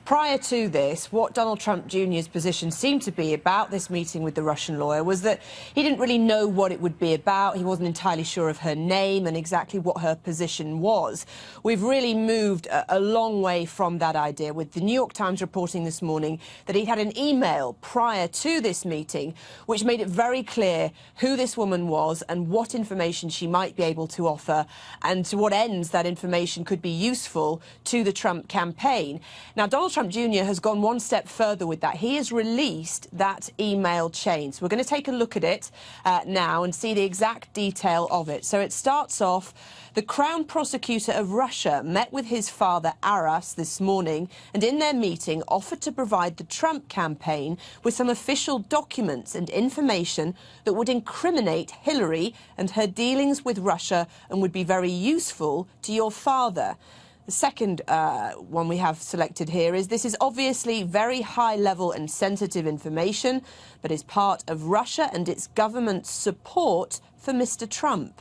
Prior to this, what Donald Trump Jr.'s position seemed to be about this meeting with the Russian lawyer was that he didn't really know what it would be about. He wasn't entirely sure of her name and exactly what her position was. We've really moved a long way from that idea, with the New York Times reporting this morning that he had an email prior to this meeting which made it very clear who this woman was and what information she might be able to offer and to what ends that information could be useful to the Trump campaign. Now, Donald Trump Jr. has gone one step further with that. He has released that email chain. So we're going to take a look at it now and see the exact detail of it. So it starts off: the Crown Prosecutor of Russia met with his father, Aras, this morning, and in their meeting offered to provide the Trump campaign with some official documents and information that would incriminate Hillary and her dealings with Russia and would be very useful to your father. The second one we have selected here is: this is obviously very high-level and sensitive information, but is part of Russia and its government's support for Mr. Trump.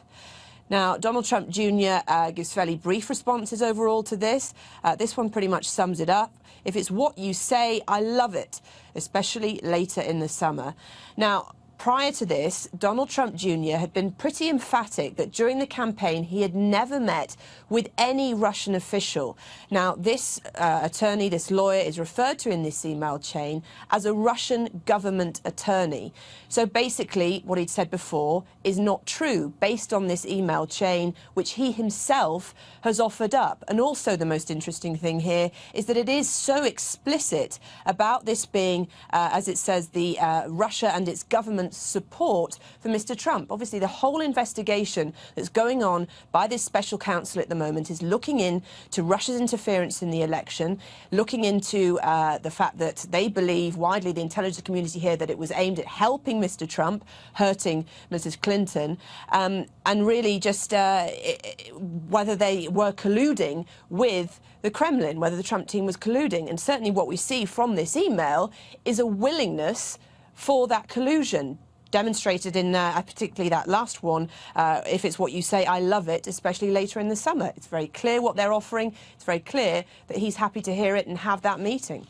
Now, Donald Trump Jr. Gives fairly brief responses overall to this. This one pretty much sums it up. If it's what you say, I love it, especially later in the summer. Now, prior to this, Donald Trump Jr. had been pretty emphatic that during the campaign he had never met with any Russian official. Now, this attorney, this lawyer, is referred to in this email chain as a Russian government attorney. So basically, what he'd said before is not true, based on this email chain, which he himself has offered up. And also, the most interesting thing here is that it is so explicit about this being, as it says, the Russia and its government support for Mr. Trump. Obviously, the whole investigation that's going on by this special counsel at the moment is looking into Russia's interference in the election, looking into the fact that they believe widely, the intelligence community here, that it was aimed at helping Mr. Trump, hurting Mrs. Clinton, and really just whether they were colluding with the Kremlin, whether the Trump team was colluding. And certainly what we see from this email is a willingness for that collusion, demonstrated in particularly that last one. If it's what you say, I love it, especially later in the summer. It's very clear what they're offering. It's very clear that he's happy to hear it and have that meeting.